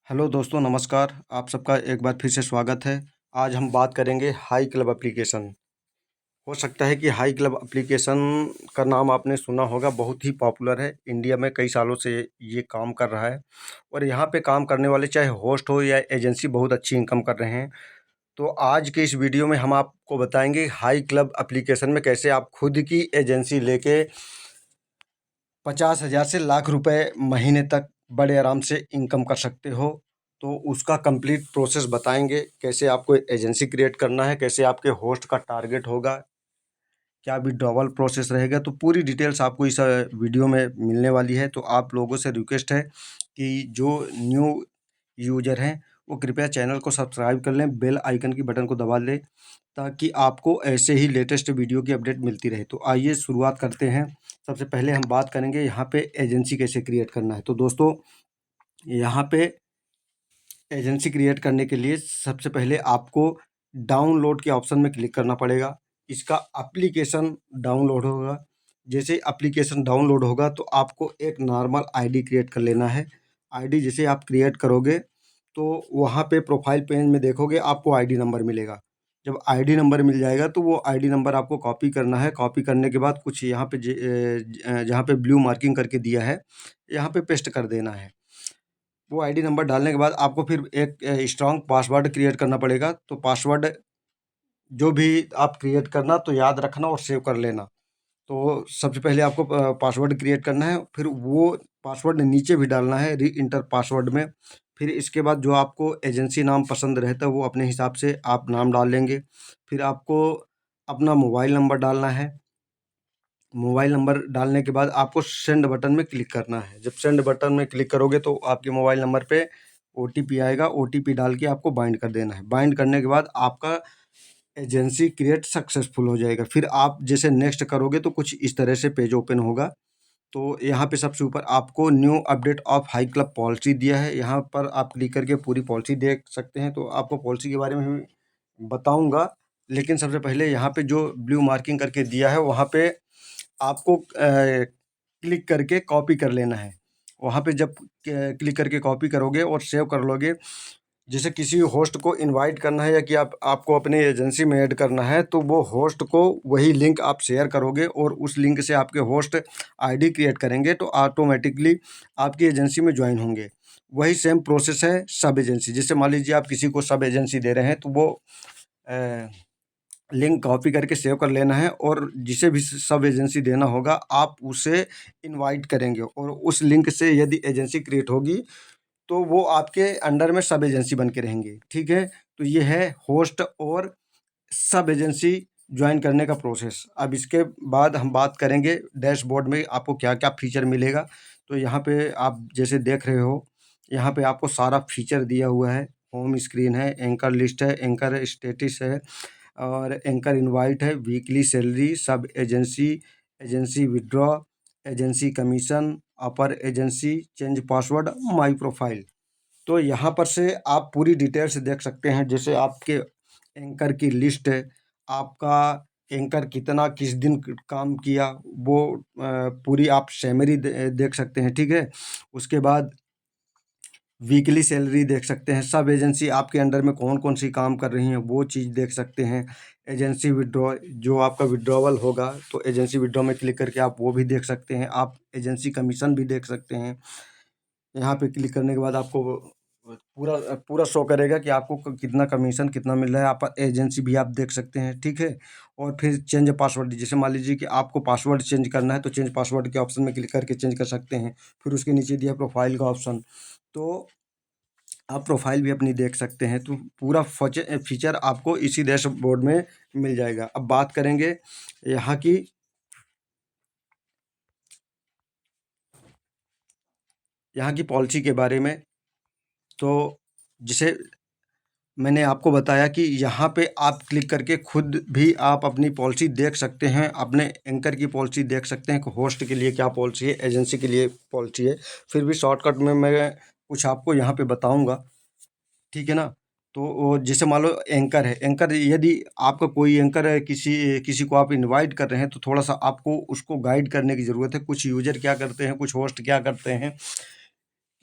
Hello दोस्तों, नमस्कार। आप सबका एक बार फिर से स्वागत है। आज हम बात करेंगे हाई क्लब एप्लीकेशन। हो सकता है कि हाई क्लब एप्लीकेशन का नाम आपने सुना होगा, बहुत ही पॉपुलर है। इंडिया में कई सालों से ये काम कर रहा है और यहाँ पे काम करने वाले चाहे होस्ट हो या एजेंसी बहुत अच्छी इनकम कर रहे हैं। तो आज के इस वीडियो में हम आपको बताएंगे हाई क्लब एप्लीकेशन में कैसे आप खुद की एजेंसी लेके 50,000 से लाख रुपए महीने तक बड़े आराम से इनकम कर सकते हो। तो उसका कंप्लीट प्रोसेस बताएंगे, कैसे आपको एजेंसी क्रिएट करना है, कैसे आपके होस्ट का टारगेट होगा, क्या विड्रॉवल प्रोसेस रहेगा। तो पूरी डिटेल्स आपको इस वीडियो में मिलने वाली है। तो आप लोगों से रिक्वेस्ट है कि जो न्यू यूजर हैं वो कृपया चैनल को सब्सक्राइब कर लें, बेल आइकन की बटन को दबा लें ताकि आपको ऐसे ही लेटेस्ट वीडियो की अपडेट मिलती रहे। तो आइए शुरुआत करते हैं। सबसे पहले हम बात करेंगे यहाँ पे एजेंसी कैसे क्रिएट करना है। तो दोस्तों, यहाँ पे एजेंसी क्रिएट करने के लिए सबसे पहले आपको डाउनलोड के ऑप्शन में क्लिक करना पड़ेगा। इसका एप्लीकेशन डाउनलोड होगा। जैसे एप्लीकेशन डाउनलोड होगा तो आपको एक नॉर्मल आईडी क्रिएट कर लेना है। आईडी जैसे आप क्रिएट करोगे तो वहाँ पे प्रोफाइल पेज में देखोगे आपको आईडी नंबर मिलेगा। जब आईडी नंबर मिल जाएगा तो वो आईडी नंबर आपको कॉपी करना है। कॉपी करने के बाद कुछ यहाँ पे जहाँ पे ब्लू मार्किंग करके दिया है, यहाँ पे पेस्ट कर देना है। वो आईडी नंबर डालने के बाद आपको फिर एक स्ट्रॉन्ग पासवर्ड क्रिएट करना पड़ेगा। तो पासवर्ड जो भी आप क्रिएट करना तो याद रखना और सेव कर लेना। तो सबसे पहले आपको पासवर्ड क्रिएट करना है, फिर वो पासवर्ड नीचे भी डालना है री इंटर पासवर्ड में। फिर इसके बाद जो आपको एजेंसी नाम पसंद रहता है वो अपने हिसाब से आप नाम डाल लेंगे। फिर आपको अपना मोबाइल नंबर डालना है। मोबाइल नंबर डालने के बाद आपको सेंड बटन में क्लिक करना है। जब सेंड बटन में क्लिक करोगे तो आपके मोबाइल नंबर पे ओटीपी आएगा। ओटीपी डाल के आपको बाइंड कर देना है। बाइंड करने के बाद आपका एजेंसी क्रिएट सक्सेसफुल हो जाएगा। फिर आप जैसे नेक्स्ट करोगे तो कुछ इस तरह से पेज ओपन होगा। तो यहाँ पे सबसे ऊपर आपको new update of high club policy दिया है। यहाँ पर आप क्लिक करके पूरी पॉलिसी देख सकते हैं। तो आपको पॉलिसी के बारे में भी बताऊंगा, लेकिन सबसे पहले यहाँ पे जो ब्लू मार्किंग करके दिया है वहाँ पे आपको क्लिक करके कॉपी कर लेना है। वहाँ पे जब क्लिक करके कॉपी करोगे और सेव कर लोगे, जैसे किसी होस्ट को इनवाइट करना है या कि आपको अपनी एजेंसी में ऐड करना है तो वो होस्ट को वही लिंक आप शेयर करोगे और उस लिंक से आपके होस्ट आईडी क्रिएट करेंगे तो ऑटोमेटिकली आपकी एजेंसी में ज्वाइन होंगे। वही सेम प्रोसेस है सब एजेंसी। जैसे मान लीजिए आप किसी को सब एजेंसी दे रहे हैं तो वो लिंक कॉपी करके सेव कर लेना है और जिसे भी सब एजेंसी देना होगा आप उसे इनवाइट करेंगे और उस लिंक से यदि एजेंसी क्रिएट होगी तो वो आपके अंडर में सब एजेंसी बन के रहेंगे। ठीक है, तो ये है होस्ट और सब एजेंसी ज्वाइन करने का प्रोसेस। अब इसके बाद हम बात करेंगे डैशबोर्ड में आपको क्या क्या फीचर मिलेगा। तो यहाँ पे आप जैसे देख रहे हो, यहाँ पे आपको सारा फीचर दिया हुआ है। होम स्क्रीन है, एंकर लिस्ट है, एंकर स्टेटस है और एंकर इनवाइट है, वीकली सैलरी, सब agency, agency withdraw, agency commission, upper agency, change password, my profile. तो यहाँ पर से आप पूरी डिटेल्स देख सकते हैं। जैसे आपके एंकर की लिस्ट है, आपका एंकर कितना किस दिन काम किया वो पूरी आप समरी देख सकते हैं। ठीक है, उसके बाद वीकली सैलरी देख सकते हैं। सब एजेंसी आपके अंडर में कौन कौन सी काम कर रही हैं वो चीज़ देख सकते हैं। एजेंसी विड्रॉ, जो आपका विड्रॉवल होगा तो एजेंसी विड्रॉ में क्लिक करके आप वो भी देख सकते हैं। आप एजेंसी कमीशन भी देख सकते हैं। यहाँ पे क्लिक करने के बाद आपको पूरा पूरा शो करेगा कि आपको कितना कमीशन कितना मिल रहा है। आप एजेंसी भी आप देख सकते हैं। ठीक है, और फिर चेंज पासवर्ड, जैसे मान लीजिए कि आपको पासवर्ड चेंज करना है तो चेंज पासवर्ड के ऑप्शन में क्लिक करके चेंज कर सकते हैं। फिर उसके नीचे दिया प्रोफाइल का ऑप्शन, तो आप प्रोफाइल भी अपनी देख सकते हैं। तो पूरा फीचर आपको इसी डैशबोर्ड में मिल जाएगा। अब बात करेंगे यहाँ की पॉलिसी के बारे में। तो जैसे मैंने आपको बताया कि यहाँ पे आप क्लिक करके खुद भी आप अपनी पॉलिसी देख सकते हैं। अपने एंकर की पॉलिसी देख सकते हैं कि होस्ट के लिए क्या पॉलिसी है, एजेंसी के लिए पॉलिसी है। फिर भी शॉर्टकट में मैं कुछ आपको यहाँ पे बताऊँगा। ठीक है ना, तो वो जैसे मान लो एंकर है, एंकर यदि आपका कोई एंकर है, किसी किसी को आप इनवाइट कर रहे हैं तो थोड़ा सा आपको उसको गाइड करने की ज़रूरत है। कुछ यूजर क्या करते हैं, कुछ होस्ट क्या करते हैं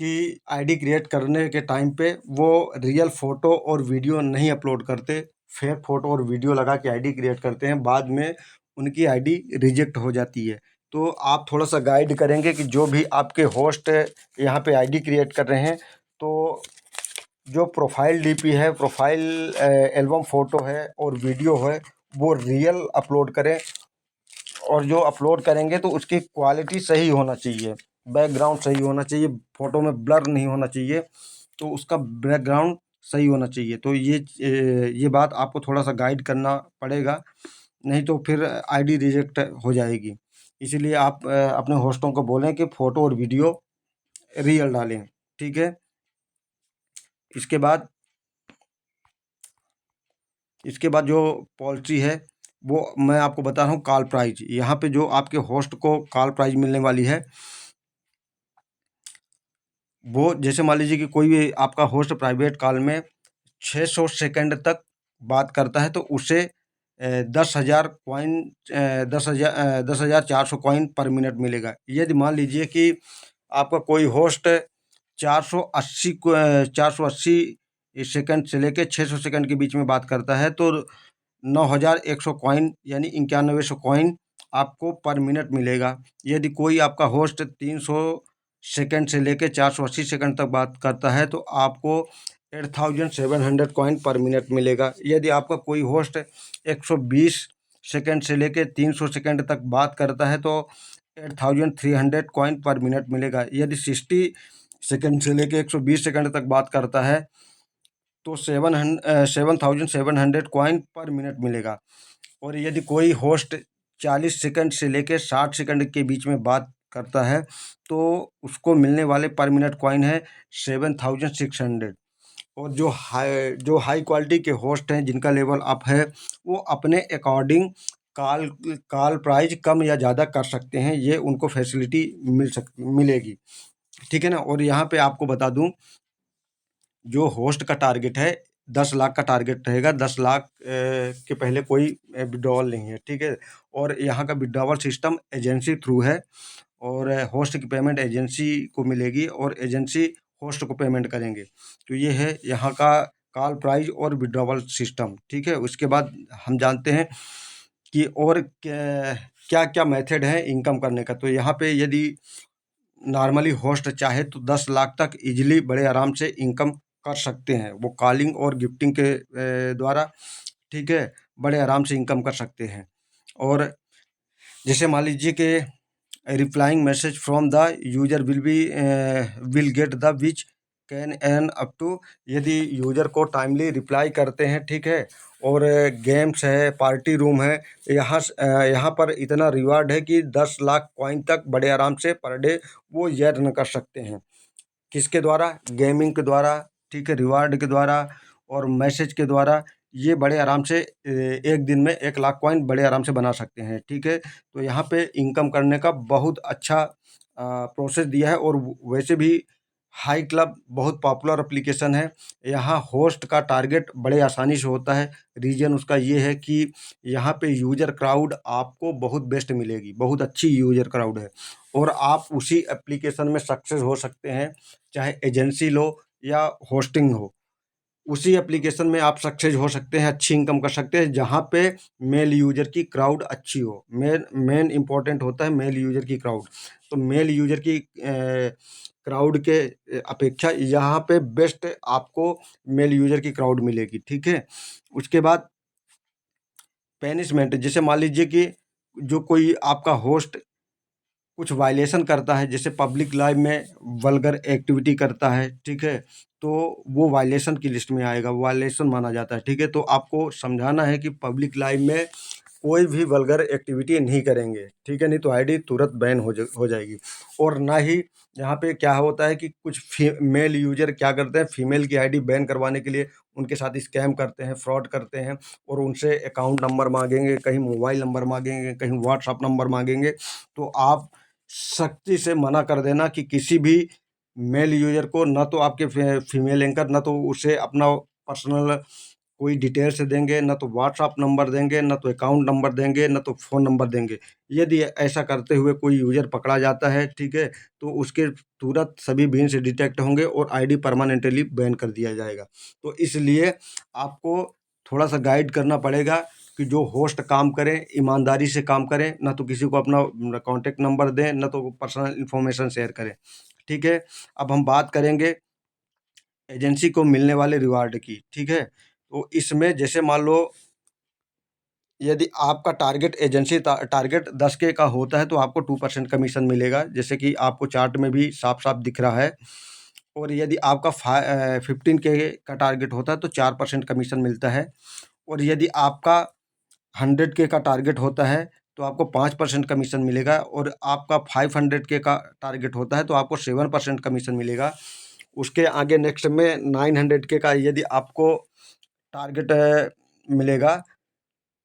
कि आईडी क्रिएट करने के टाइम पे वो रियल फ़ोटो और वीडियो नहीं अपलोड करते, फेक फ़ोटो और वीडियो लगा के आईडी क्रिएट करते हैं, बाद में उनकी आईडी रिजेक्ट हो जाती है। तो आप थोड़ा-सा गाइड करेंगे कि जो भी आपके होस्ट यहाँ पे आईडी क्रिएट कर रहे हैं, तो जो प्रोफाइल डीपी है, प्रोफाइल एल्बम फ़ोटो है और वीडियो है, वो रियल अपलोड करें, और जो अपलोड करेंगे तो उसकी क्वालिटी सही होना चाहिए, बैकग्राउंड सही होना चाहिए, फ़ोटो में ब्लर नहीं होना चाहिए, तो उसका बैकग्राउंड सही होना चाहिए। तो ये बात आपको थोड़ा-सा गाइड करना पड़ेगा, नहीं तो फिर आईडी रिजेक्ट हो जाएगी। इसीलिए आप अपने होस्टों को बोलें कि फ़ोटो और वीडियो रियल डालें, ठीक है? इसके बाद इसके बाद जो पॉलिसी है, वो मैं आपको बता रहा हूँ कॉल प्राइस। यहाँ पे जो आपके होस्ट को कॉल प्राइस मिलने वाली है, वो जैसे मान लीजिए कि कोई भी आपका होस्ट प्राइवेट कॉल में 600 सेकंड तक बात करता है, तो उसे 10,000 कॉइन 10,400 कॉइन पर मिनट मिलेगा। यदि मान लीजिए कि आपका कोई होस्ट 480 सेकंड से लेके 600 सेकंड के बीच में बात करता है, तो 9,100 कॉइन यानी 9100 कॉइन आपको पर मिनट मिलेगा। यदि कोई आपका होस्ट 300 सेकंड से लेके 480 सेकंड तक बात करता है, तो आपको 8,700 कॉइन पर मिनट मिलेगा। यदि आपका कोई होस्ट 120 सेकंड से लेके 300 सेकंड तक बात करता है, तो 8,300 कॉइन पर मिनट मिलेगा। यदि 60 सेकंड से लेके 120 सेकंड तक बात करता है, तो 7,700 कॉइन पर मिनट मिलेगा। और यदि कोई होस्ट 40 सेकंड से लेके 60 सेकंड के बीच में बात करता है, तो उसको मिलने वाले पर मिनट कॉइन है 7,600। और जो हाई क्वालिटी के होस्ट हैं, जिनका लेवल अप है, वो अपने अकॉर्डिंग कॉल कॉल प्राइस कम या ज़्यादा कर सकते हैं, ये उनको फैसिलिटी मिलेगी, ठीक है ना? और यहाँ पे आपको बता दूँ, जो होस्ट का टारगेट है 10 लाख का टारगेट रहेगा। 10 लाख के पहले कोई विड्रॉवल नहीं है, ठीक है? और यहाँ का विड्रॉवल सिस्टम एजेंसी थ्रू है, और होस्ट की पेमेंट एजेंसी को मिलेगी और एजेंसी होस्ट को पेमेंट करेंगे। तो ये है यहाँ का कॉल प्राइस और विड्रॉवल सिस्टम, ठीक है? उसके बाद हम जानते हैं कि और क्या-क्या मेथड है इनकम करने का। तो यहाँ पे यदि नॉर्मली होस्ट चाहे तो 10 लाख तक ईज़िली बड़े आराम से इनकम कर सकते हैं। वो कॉलिंग और गिफ्टिंग के द्वारा, ठीक है, बड़े आराम से इनकम कर सकते हैं। और जैसे मान लीजिए कि replying message from the user will get the which can earn up to, यदि यूज़र को टाइमली रिप्लाई करते हैं, ठीक है, और गेम्स है, पार्टी रूम है, यहाँ पर इतना रिवार्ड है कि 10 लाख कॉइन तक बड़े आराम से पर डे वो ये अर्न कर सकते हैं। किसके द्वारा? गेमिंग के द्वारा, ठीक है, रिवार्ड के द्वारा और मैसेज के द्वारा। ये बड़े आराम से एक दिन में 1 लाख कॉइन बड़े आराम से बना सकते हैं, ठीक है? तो यहाँ पे इनकम करने का बहुत अच्छा प्रोसेस दिया है, और वैसे भी हाई क्लब बहुत पॉपुलर एप्लीकेशन है। यहाँ होस्ट का टारगेट बड़े आसानी से होता है। रीज़न उसका ये है कि यहाँ पे यूज़र क्राउड आपको बहुत बेस्ट मिलेगी, बहुत अच्छी यूज़र क्राउड है, और आप उसी एप्लीकेशन में सक्सेस हो सकते हैं, चाहे एजेंसी लो या होस्टिंग हो। उसी एप्लीकेशन में आप सक्सेस हो सकते हैं, अच्छी इनकम कर सकते हैं, जहाँ पे मेल यूज़र की क्राउड अच्छी हो। मेन मेन इम्पोर्टेंट होता है मेल यूज़र की क्राउड। तो मेल यूज़र की क्राउड के अपेक्षा यहाँ पे बेस्ट आपको मेल यूज़र की क्राउड मिलेगी, ठीक है? उसके बाद पनिशमेंट, जैसे मान लीजिए कि जो कोई आपका होस्ट कुछ वायलेशन करता है, जैसे पब्लिक लाइव में वल्गर एक्टिविटी करता है, ठीक है? तो वो वायलेशन की लिस्ट में आएगा, वायलेशन माना जाता है, ठीक है? तो आपको समझाना है कि पब्लिक लाइव में कोई भी वल्गर एक्टिविटी नहीं करेंगे, ठीक है? नहीं तो आईडी तुरंत बैन हो जाएगी। और ना ही यहाँ पे क्या होता है कि कुछ मेल यूज़र क्या करते हैं, फीमेल की आईडी बैन करवाने के लिए उनके साथ स्कैम करते हैं, फ्रॉड करते हैं, और उनसे अकाउंट नंबर माँगेंगे, कहीं मोबाइल नंबर माँगेंगे, कहीं व्हाट्सएप नंबर माँगेंगे। तो आप सख्ती से मना कर देना कि किसी भी मेल यूज़र को, ना तो आपके फीमेल एंकर, ना तो उसे अपना पर्सनल कोई डिटेल्स देंगे, ना तो व्हाट्सएप नंबर देंगे, ना तो अकाउंट नंबर देंगे, ना तो फ़ोन नंबर देंगे। यदि ऐसा करते हुए कोई यूज़र पकड़ा जाता है, ठीक है, तो उसके तुरंत सभी बीन्स डिटेक्ट होंगे और आईडी परमानेंटली बैन कर दिया जाएगा। तो इसलिए आपको थोड़ा-सा गाइड करना पड़ेगा कि जो होस्ट काम करें, ईमानदारी से काम करें, ना तो किसी को अपना कॉन्टैक्ट नंबर दें, ना तो पर्सनल इन्फॉर्मेशन शेयर करें, ठीक है? अब हम बात करेंगे एजेंसी को मिलने वाले रिवार्ड की, ठीक है? तो इसमें जैसे मान लो यदि आपका टारगेट एजेंसी टारगेट 10 के का होता है तो आपको 2% कमीशन मिलेगा, जैसे कि आपको चार्ट में भी साफ-साफ दिख रहा है। और यदि आपका 15 के का टारगेट होता है तो 4% कमीशन मिलता है। और यदि आपका 100 के का टारगेट होता है तो आपको 5% कमीशन मिलेगा। और आपका 500 के का टारगेट होता है तो आपको 7% कमीशन मिलेगा। उसके आगे नेक्स्ट में 900 के का यदि आपको टारगेट मिलेगा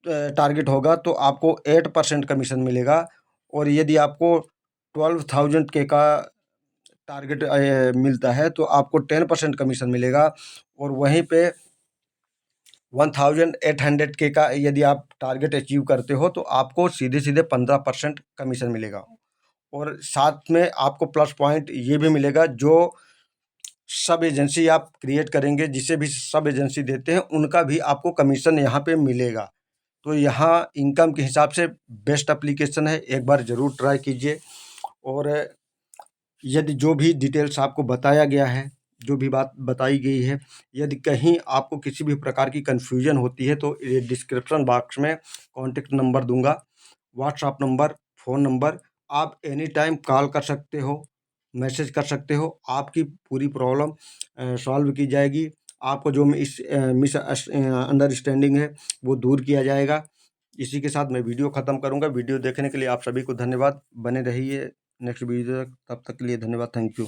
टारगेट होगा तो आपको 8% कमीशन मिलेगा। और यदि आपको 12,000 के का टारगेट मिलता है तो आपको 10% कमीशन मिलेगा। और वहीं पे 1800 के का यदि आप टारगेट अचीव करते हो तो आपको सीधे-सीधे 15% कमीशन मिलेगा। और साथ में आपको प्लस पॉइंट ये भी मिलेगा, जो सब एजेंसी आप क्रिएट करेंगे, जिसे भी सब एजेंसी देते हैं, उनका भी आपको कमीशन यहाँ पे मिलेगा। तो यहाँ इनकम के हिसाब से बेस्ट एप्लीकेशन है, एक बार ज़रूर ट्राई कीजिए। और यदि जो भी डिटेल्स आपको बताया गया है, जो भी बात बताई गई है, यदि कहीं आपको किसी भी प्रकार की कन्फ्यूजन होती है तो ये डिस्क्रिप्शन बॉक्स में कॉन्टैक्ट नंबर दूंगा, व्हाट्सएप नंबर, फ़ोन नंबर, आप एनी टाइम कॉल कर सकते हो, मैसेज कर सकते हो, आपकी पूरी प्रॉब्लम सॉल्व की जाएगी। आपको जो अंडरस्टैंडिंग है वो दूर किया जाएगा। इसी के साथ मैं वीडियो ख़त्म करूँगा। वीडियो देखने के लिए आप सभी को धन्यवाद। बने रहिए नेक्स्ट वीडियो तक, तब तक के लिए धन्यवाद। Thank you.